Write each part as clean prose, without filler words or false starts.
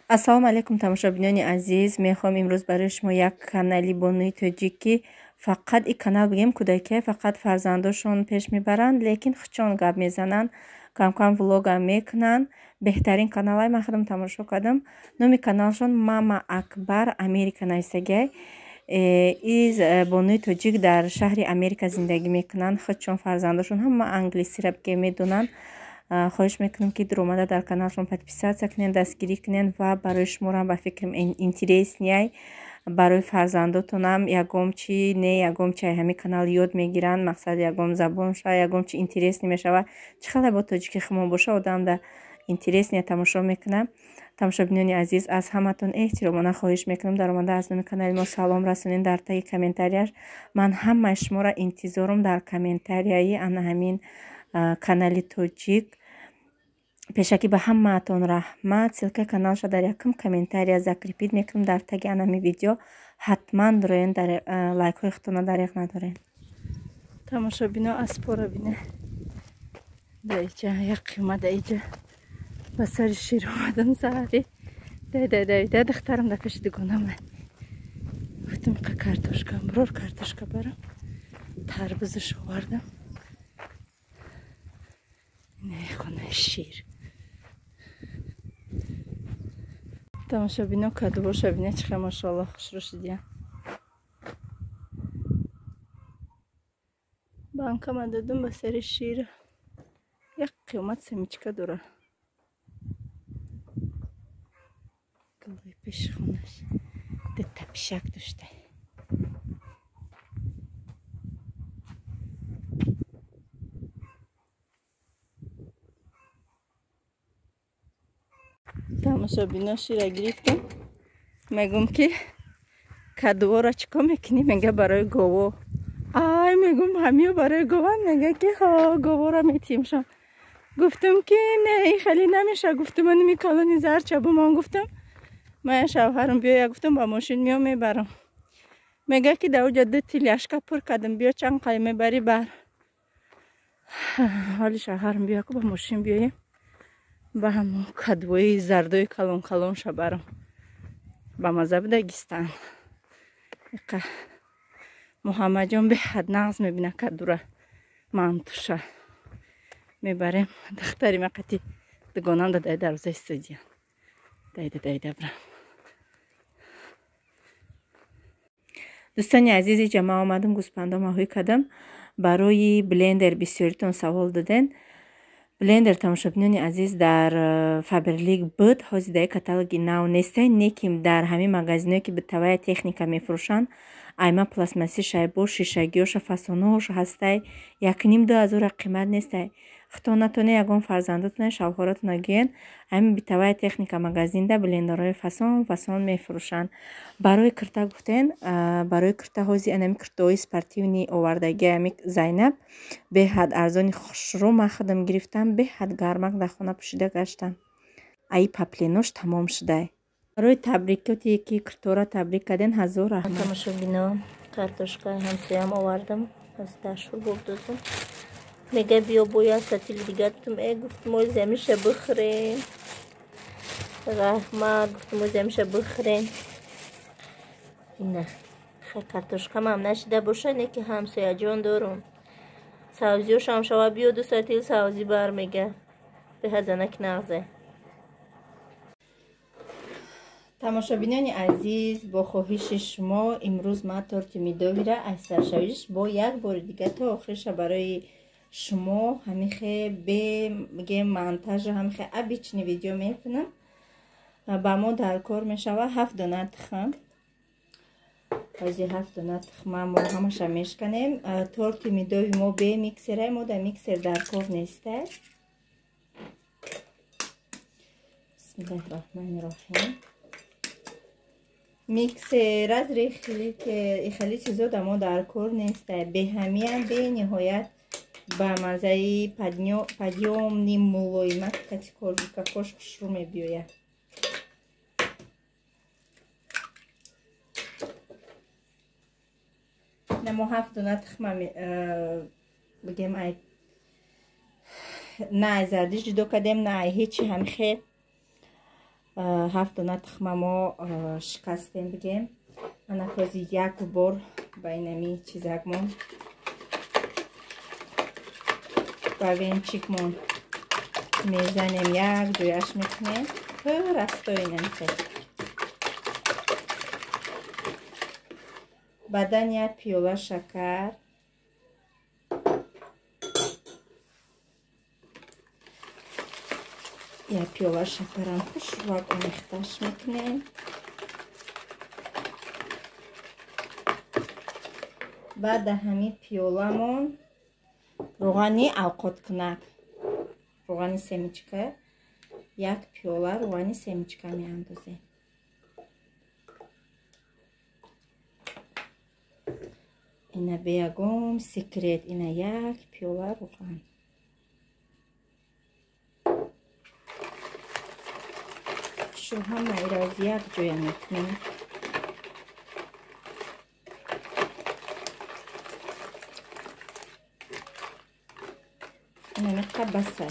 ассалому алайкум тамошобинони азиз, мехоҳам имрӯз барои шумо як канали бонуи тоҷикӣ фақат ин канал бигем кӯдаке фақат фарзандошон пеш мебаранд, лекин хучон гап мезананд, кам-кам влогам мекунанд. Беҳтарин каналай ман худам тамошо кардам. Номи каналшон Мама Акбар Америка нависагай. Из бонуи тоҷик дар шаҳри Америка зиндагӣ мекунанд. Худшон фарзандошон ҳама англисиро бигем медонанд. خواهش میکنم که در اومده در کانالشون پادپیساتsia کنین، دستگیری کنین و برای شما هم با فکرم اینترس نیای برای فرزنداتونم یگم چی نه یگم چی همین کانال یاد میگیرن، مقصد یگم زبان شه یگم چی اینترس نمیشه و چقدر با تاجیکی خمون باشه آدم در اینترس نیا تماشا میکنم. تماشابینان عزیز از همتون احترامانه خواهش میکنم در اومده از نام کانال ما سلام رسونین در تای کامنتاریاش. من همه شما را انتظارم در کامنتاریای انا همین کانال توجیک. пешакӣ ба ҳамаатон раҳмат. силкаи каналша дар якум комментария закрепид мекунам дар таги анами видео. ҳатман дуроен дар лайкҳои худтона дариқ надорен. тамошобино аспора бине даиҷа як қимат даиҷа ба сари шир омадам саҳари дай духтарам дар пеши дугонам гуфтам қа картошка biror картошка барам тарбузаш овардам. ин хонаи шир. тамошобино кадубоша бине чихе машоалло хушрӯ шидиям. банкама додам ба сари шир. як қимат семечка дора. гулои пеши хонаш дута пишак доштай. тамошобино шира гирифтам. мегум ки кадувора чико мекунӣ? мега барои гово. ай мегум ҳамиё барои гован? мега ки ҳо говора метимшон. гуфтам ки не ин хеле намеша. гуфтам аними калони зарча бу ман гуфтам ман шавҳарам биё гуфтам ба мошин меом мебарам. мега ки да уҷа ду тиляшка пур кардам биё чанд қай мебари бар. ҳоли шавҳарам биё ку ба мошин биёем ба ҳамон кадвои зардои калон калон шабарам ба маза буда гистан. иқа муҳаммаҷон беҳад нағз мебина кадура мантуша мебарем. духтари мақати дугонам дадай дарвозаи студия дайда брам. дӯстони азизи ҷама омадам гӯспандо маҳӯй кардам. барои блендер бисёритон савол доден. блендер тамошобинони азиз дар фаберлик буд ҳозир дар каталоги нав нестай, неким дар ҳамин магазинҳое ки битавая техника мефурӯшанд айма пластмасси шайбо шишагиёша фасонаҳоша ҳастай 1,5-2,000 қимат нестай. хто натоне ягон фарзандатона шавҳоратона гӯен ҳамин битавая техника магазинда блендерҳои фасон мефурӯшанд. барои кирта гуфтен барои кирта ҳозир анами киртаҳои спортивни овардаги ами Зайнаб беҳад арзони хушрӯ ман худам гирифтам. беҳад гармак дар хона пӯшида гаштам. аи папленош тамом шудай. барои табрикоте ки киртора табрик карден 1000 раҳмат. тамошобино картошкаи ҳамсоям овардам аз дашур бурдозам. мега биё бояд сатили дига гуфтам гуфтам оз ямиша бихӯрем. раҳмат гуфтам оз ямиша бихӯрем. ина картошкамам нашида боша не ки ҳамсояҷон дорум. савзиёшам шава биё 2 сатил савзӣ бар мега беҳазанак нағзе. тамошобинони азиз бо хоҳиши шумо имрӯз ман торти медовира аз саршавиш бо як бори дига то охириша барои шумо ҳамихе бегем монтажа ҳамихе обични видео мекунам. ба мо дар кор мешава 7 дона тухм. ҳозир 7 дона тухма мо ҳамаша мешканем. торти медови мо бе миксера мо дар миксер дар кор нестай. бисмиллаҳирроҳманирроҳим. миксер аз хеле чизо да мо дар кор нестай. беҳамиам бениҳоят ба мазаи падёмни мулоимат кати коржика кош хушрӯ мебиёяд. намо 7 дона тухма бигем ай на зардиш ҷудо кардем на ҳечи ҳамихе 7 дона тухмамо шикастем бигем. Ана кози як бор ба инами чизакмон ба венчикмон мезанем, як дуяш мекунем. Растоинем хел. Баъдан як пиёла шакар, як пиёла шакарам хушрак омехташ мекунем. баъд дар ҳамин пиёламон рӯғани алқоткунак, рӯғани семичка, як пиёла рӯғани семичка меандозем. ина бе ягон секрет, ина як пиёла рӯған. шу ҳамаи роз як ҷоя мекунем. инамиқа баса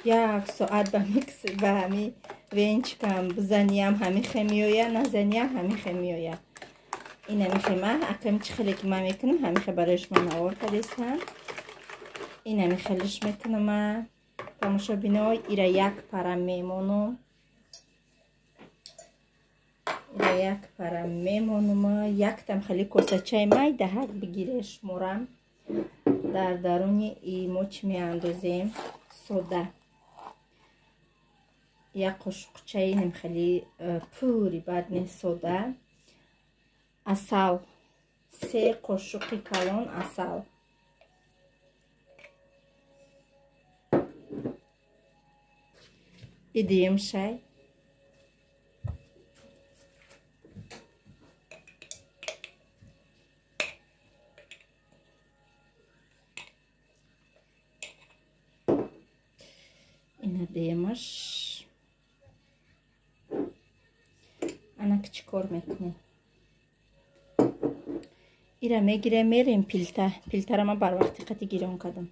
як соат ба микс ба ҳами венчикам бизаниям ҳамихе меоя, назаниям ҳамихе меоя. инамихе ма аками чӣ хеле ки ма мекунам ҳамихе барои шумо навор кардестам. инамихе лиш мекунама. тамошобино, ира як пара мемонум. ира як пара мемонума. Яктам хеле косачаи май даҳак бигире шуморам. дар даруни имо чӣ меандозем? сода. як қошуқчаи нимхели пури баъд не сода. асал. 3 қошуқи калон асал. идиюм шай. Демаш анак чӣ кор мекунем? ира мегирем мерем пилтара ма барвақти қати гирён кардам.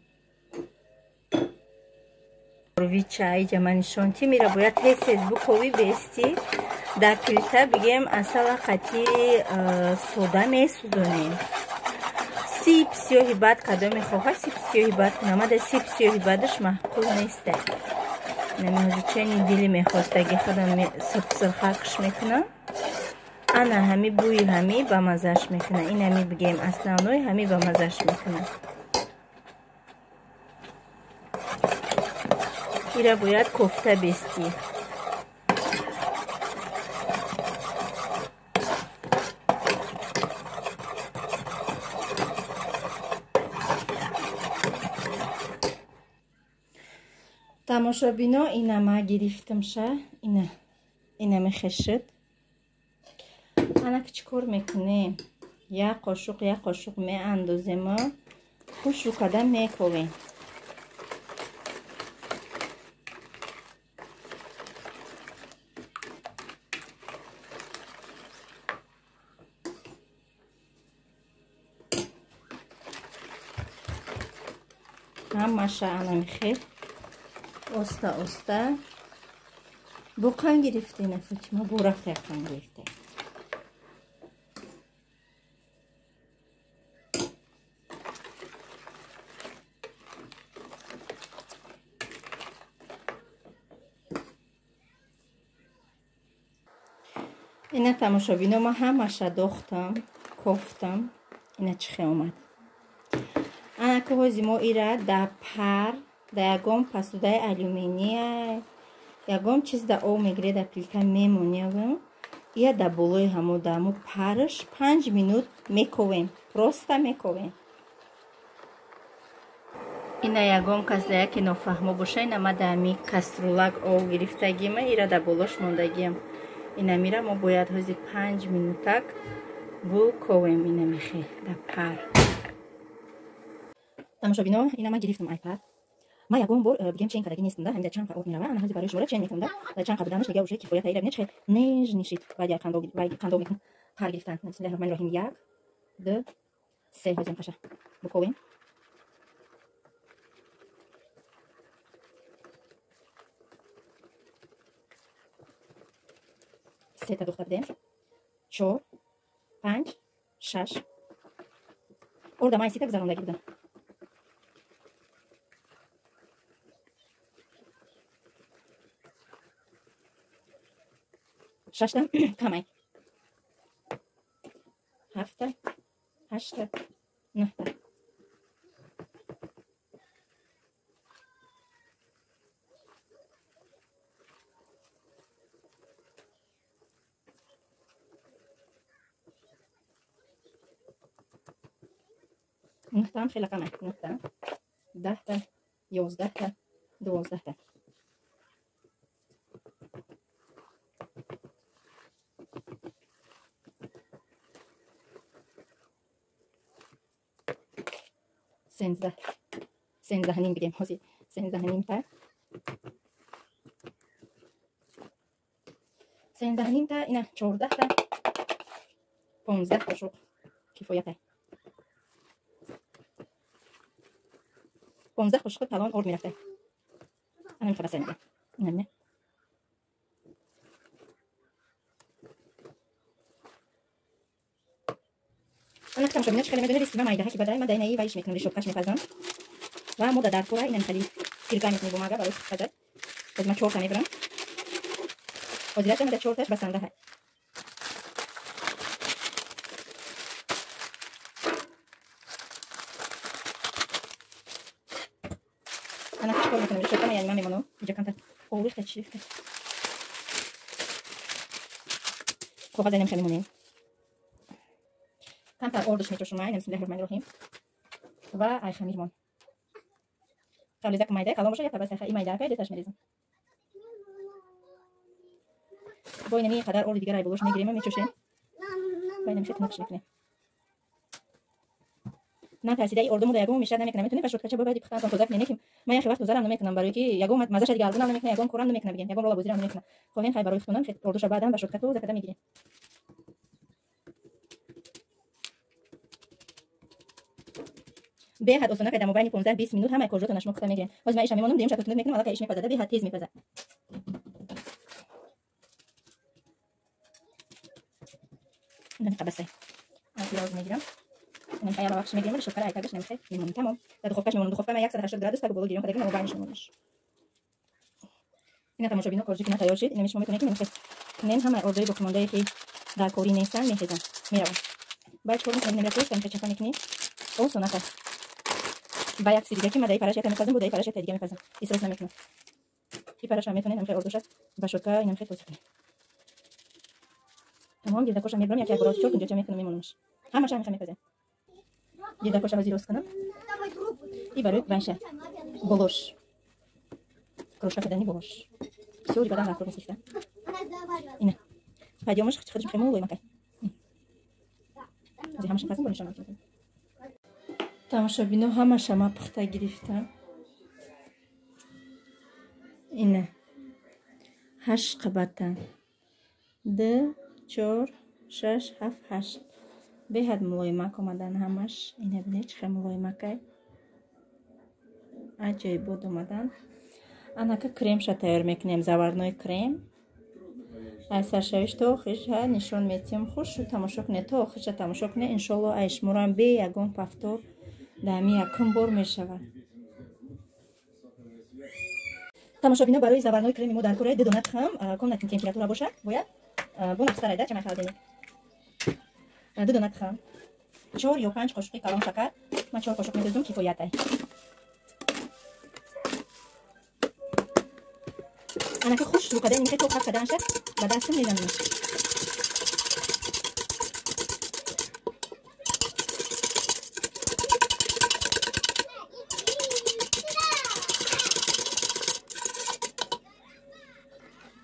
вичай ҷаманишонти мира бояд ҳесез букови бести дар пилта бигем асала қати сода месӯзонем. сиб сиёҳи бад кадом мехоҳад сиб сиёҳи бад кунам. ада сиб сиёҳи бадаш маҳқул неста. намиҳозичани дили мехостаги худам сирхакш мекунам. ана ҳами бӯи ҳами ба мазаш мекунам. ин ҳами бигем основной ҳами ба мазаш мекунам. ира бояд кофта бести. тамошобино, ина ма гирифтамша. ина мехешид. ана чӣ кор мекунем? як қошуқ меандозема. хушу када мековем. ҳамаша ана мехел оста оста. бо қан гирифтена Фатима, бо рафта қан гирифте. ина тамошобино, ма ҳамаша дохтам, кофтам. ина чӣ хел омад? ана коҳози мо ира да пар да ягон посудаи алюминия ягон чиз да об мегире да плита мемоневим. ия да болои ҳамо даму парш 5 минут мековем. просто мековем. ина ягон кас да яке нофаҳмо боша, ина ма да ами каструлак об гирифтагима ира да болош мондагиам. ина мира мо бояд ҳози 5 минутак буковем. ина мехе да пар. тамошобино, ина ма гирифтам айпад. ма ягон бор бигем чен кардаги нестам да ҳамин да чанқа об мерава. ана ҳози барои шумо чен мекунам да чанқа буданаш дига уже кифоят ира бинед чӣ нежни шид. баъд як қандов мекунам пар гирифтан. бисмиллаҳи роҳмани роҳим. 1 2 3 ҳозем қаша буковем. سه تا دختر بدیم 4 5 6 orada mای سیتا گذروندگی بودن 6 تا کمی 7 تا 8 تا 9 تا نختم خیلی کمه 9 تا 10 تا 11 تا 12 تا سنزده نیم بگیم حاضی 13 نیم تا 13 نیم تا اینه 14 تا 15 تا شو کفایته 15 خوشخ تمام اور میرفته انا میخوام بسنده نه انا اختم شبینه خیلی میدونه ریستی مایده که بدای من دینایی وایش میکنم شوکاش میپزم و مودا در کوره اینم خیلی کیرگا میکنم بوماگا برای پزد از ما 4 تا میبرم وزیرت من 4 تاش بسنده های انا تشکر میکنم شوکا یعنی من میمونم اینجا کم تا قوی تشریف کرد خوب زنیم خیلی مونیم کم تا اردوش میتوشم من بسم الله الرحمن الرحیم و ای خمیرمون قبل ذاك مایده کلام باشه یا بس خیلی مایده که دتاش میریزم با اینمی قدر اور دیگه رای بولوش میگیریم میچوشیم با اینمی خیلی نقش میکنیم نه ترسیده ای اردو مو یگم میشه نمیکنم میتونی فشرد کچه ببری بخوام تا کوزاک نمیکنم من یه وقت گذارم نمیکنم برای که یگم مزهش دیگه الان نمیکنم یگم کوران نمیکنم بگم یگم رولا بوزیرم نمیکنم خب این خیلی برای خونم خیلی اردوش بعدم فشرد کتو زکدا میگیریم به حد اصلا که دموبانی 15 20 minut همه کجا تنش مختار میگیریم باز من ایش میمونم دیگه شکل میکنم حالا که ایش میپزده به حد تیز میپزه نمیخوام بس پیاز میگیرم من خیلی وقت میگیرم ولی شکر ایتاگش نمیخواد میمونم تمام در دخوفش میمونم دخوفه من 180 درجه تا بالا گیرم خیلی دموبانیش میمونش اینا تماشا ببینید کارجی که تیار شد نمیشه میتونه که نمیخواد نیم همه اردوی بکمونده که در کوری نیستن میخزن میروم بعد کورم نمیرسه که چه کنی او سوناتا با یک سری دیگه مدای پرش می‌پزم بودای پرش دیگه می‌پزم استرس نمی‌کنم این پرش می‌تونه نمیشه اردوش با شوکا اینم خیلی توصیه تمام دیگه کوشم میبرم یک براش چوک اینجا می‌کنم میمونمش همش می‌خوام می‌پزم دیگه کوشم از روز کنم این برای باشه بولوش کروشا بدنی بولوش سوری بدن راکو می‌سیفته اینه پادیومش خودش خیلی مولوی مکای زی همش می‌پزم بولش می‌کنم тамошобино ҳамаша пухта гирифтам ина 8 қабатан 2 4 6 7 8 беҳад мулоимак омадан ҳамаш ина бинед чӣ хел мулоимакай аҷоибод омадан анака кремша тайёр мекунем заварной крем ай саршавиш то охиша нишон метиҳам хушу тамошо кунед то охиша тамошо кунед иншолло ай шумоram бе ягон пафтор дами якум бор мешавад тамошобино барои заварной креми мо дар кораи 2 дона тухам комнатни температура бошад бояд бо нафсарайда чама халдини 2 дона тухам 4 ё 5 қошуқи калон шакар ман 4 қошуқ медозам кифоятай анака хуш рӯкадаи нимхе то қат каданша ба дастам мезанам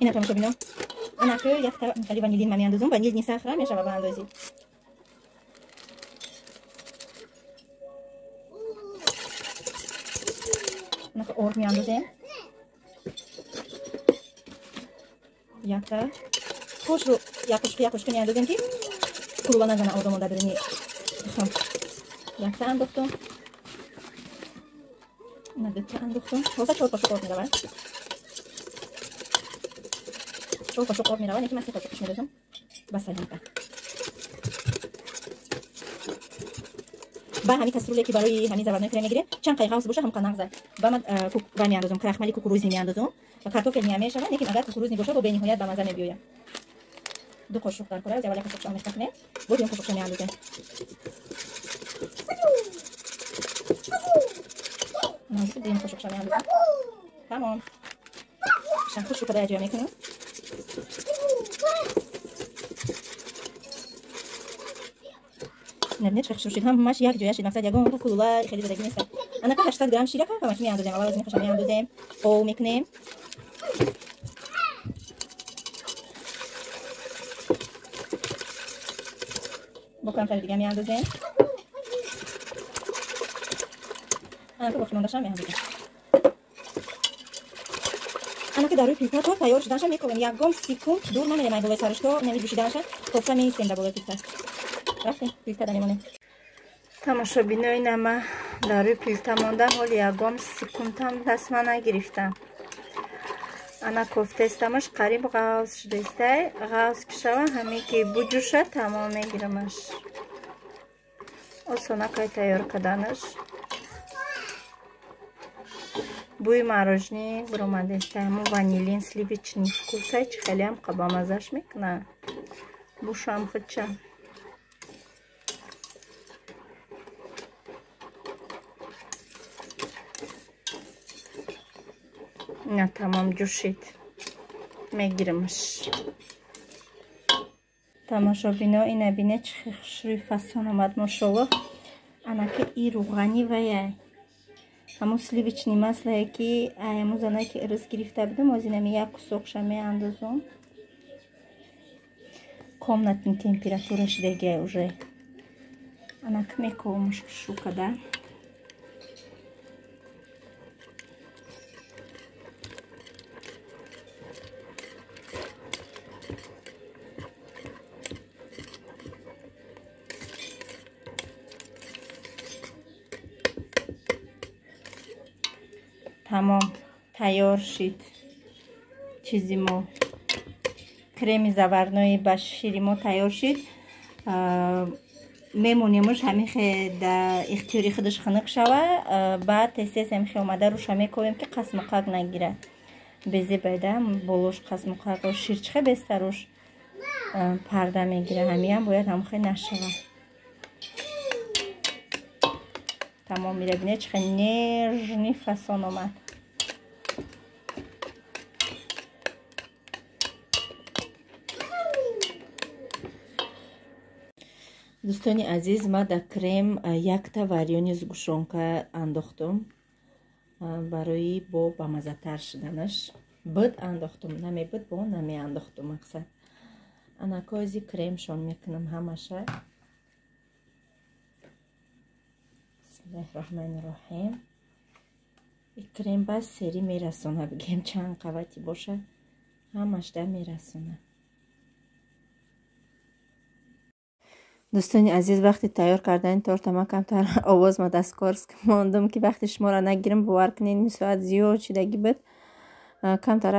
اینا تماشا ببینم انا که یک تا خیلی وانیلین من میاندازم وانیل نیست سخره میشه به اندازی انا که اور میاندازم یک تا خوش رو یکوش میاندازم که کلوبا نزنه آدمو دادنی خم یک تا انداختم اینا دو تا انداختم واسه 4 قاشق آرد میدم 4 قاشق آب میروند. یکی من 3 قاشقش می‌ریزم. بس همین. با همین کاسرونه که برای همین زبادن کریم میگیره چند دقیقه واسه باشه هم کنار نگذار. با من کوک میاندازم، کرخمالی کوکوروزی میاندازم و کارتوفل میامیشم. لیکن اگر کوکوروز نباشه با بنهایت به مزه میبیایم. 2 قاشق در کره از اول قاشق شامش کنیم. بودیم قاشق میاندازیم. نازک دیم قاشق شام میاندازیم. تمام. شام خوش شده اجرا میکنم. نبني تخش شوشيد هم ماشي ياك جوياش نفسها يقوم تاكل والله خلي بدك نسا انا كل 8 جرام شيركه فما كمية عنده زين والله لازم خشمي عنده زين او مكنيم بكره خلي دقامي عنده زين انا كل وقت ما داشم عنده زين انا كده روي بيتا تايور شداشم میکنم یکم سیکم دور نمیره بالا سرش تو نمیدوشیداشم کوفته میسنده بالا پیتا رفتیم پیتا دنیمونه тамошобинои нама дар рӯи пилта монда ҳоли ягон секундам дастма нагирифтам. ана кофтестамаш қариб ғавз шудестай ғавз ки шава ҳаме ки буҷӯша тамом мегирамаш. осонакай тайёр карданаш. бӯи мороженое буромадестай ҳамун ванилин сливичный вкусай чи хелеам қабамазаш мекунад. бушам худча نه تمام جوشید میگیرمش. تماشابینا این نبینه چه خوشروی فصل آمد ماشاءالله. انا که ای روغنی ویای همون سلیویچنی مسئله که همون زنایی که ارز گرفته بودم از اینمی یک کسوخشه می اندازم. комнатный температурашидagi уже ana mekovmish shu kadar. تمام تیار شد چیزی ما کرم زعفرانی با شیری ما تیار شد. میمونیمش همین در اختیاری خودش خنک شوه. بعد تست همین اومده روش میکنیم که قسم قاق نگیره. بزی بیده بولوش قسم قاق و شیرچه بسته روش پرده میگیره. همین هم باید همین نشوه. تمام میره بینه چه نرژنی فسان اومد. دوستانی عزیز ما در کرم یک تا وریونی زگوشونکه انداختم برای با مزه تر شدنش. بد انداختم نمی بد با نمی انداختم مقصد. انا کازی کرم شون میکنم همشه. بسم الله الرحمن الرحیم. این کرم باز سری میرسونه بگیم چند قوتی باشه همش در میرسونه. دوستانی عزیز وقتی تیار کردن تورت ما کمتر آواز ما دستکار ماندم که وقتی شما را نگیرم باور کنین ساعت زیاد شدگی بود. کمتر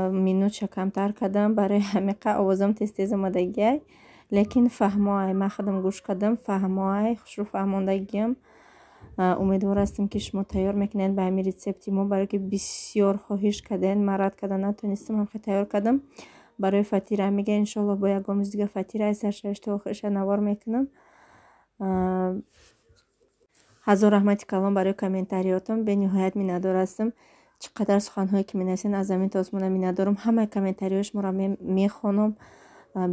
مینوت کمتر کردم برای همیشه آوازم تیز آمدگی. لیکن فهمای ما خودم گوش کردم فهمای خوشرو فهماندگیم. امیدوار هستم که شما تیار میکنین به همین ریسپتی ما برای که بسیار خواهش کردین مراد کردن نتونستم هم تیار کردم. برای فطیره میگه انشالله با یک گامز دیگه فطیره از سرشش تا آخرش نوار میکنم. هزار رحمتی کلام برای کامنتاریاتم به نهایت میندار هستم. چقدر سخنهایی که مینویسین از زمین تا آسمان میندارم. همه کامنتاریاش ما را میخوانم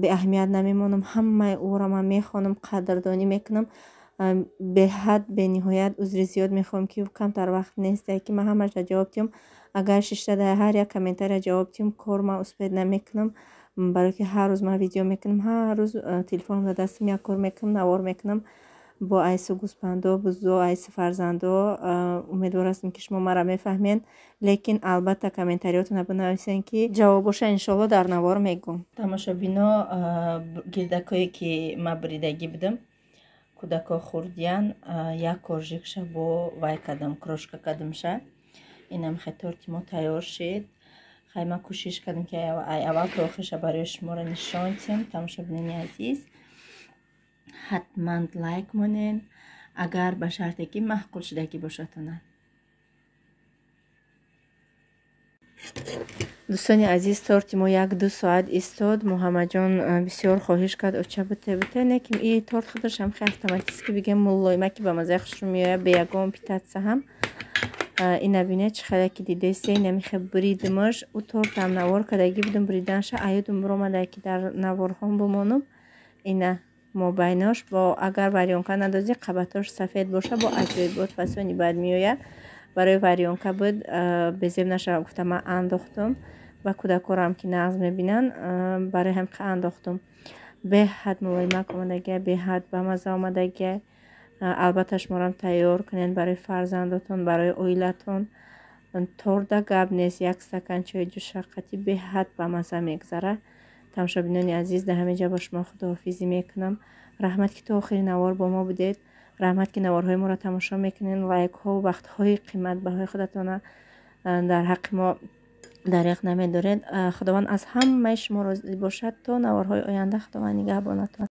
به اهمیت نمیمونم. همه او را من میخوانم قدردانی میکنم. به حد به نهایت عذر زیاد میخوام که کمتر وقت نیست که من همش جواب دیم. اگر 6 تا هر یک کامنتار جواب دیم کار ما اسپید نمیکنم برای که هر روز ما ویدیو میکنم هر روز تلفنم در دستم یک کار میکنم نوار میکنم با عیس گوسپندو بزو عیس فرزندو. امیدوار هستم که شما مرا میفهمین لیکن البته کامنتاریاتون بنویسین که جوابش ان شاء الله در نوار میگم. تماشابینا گردکایی که ما بریدگی بدم کودکا خوردیان یک کورژیکش با وای کدم کروشکا کدمشه. اینم خطورتی ما تیار شد. ما کوشش کردیم که اول تا آخرش برای شما را نشان دیم. تماشاگران عزیز حتما لایک مونین اگر به شرطی که معقول شدگی باشتونه. دوستان عزیز تورت ما 1-2 ساعت ایستاد. محمد جان بسیار خواهش کرد اوچه بته نکیم این تورت خودش هم خیلی اتوماتیکی بگم مولایمه که به مزه خوش میاد به یگان پیتاتسه هم این نبینه چه خیلی که دیده سی نمیخه بریدمش او تورت هم نوار کدگی بودم بریدنش ایودم برامده که در نوار هم بمانم. اینه مابیناش با اگر وریانکا ندازی قبطاش سفید باشه با عجیب بود فسونی بد میآید. برای وریانکا بود بزیب نشه گفتم من انداختم و کودکارم که نغز میبینن برای هم که انداختم. به حد مولایمک آمدگه به حد به مزه آمدگه. البته شمارم تیار کنین برای فرزندتون برای اویلتون. تورده گب نیست. 1 استکان چای جوش شقتی به حد به مزه میگذره. تماشاگران عزیز در همه جا با شما خداحافظی میکنم. رحمت که تا آخرین نوار با ما بودید. رحمت که نوارهای ما را تماشا میکنین. لایک ها و وقت های قیمت بهای خودتون در حق ما دریغ نمیدارید. خداوند از همه شما راضی باشد تا نوارهای آینده. خداوند نگهبانتون.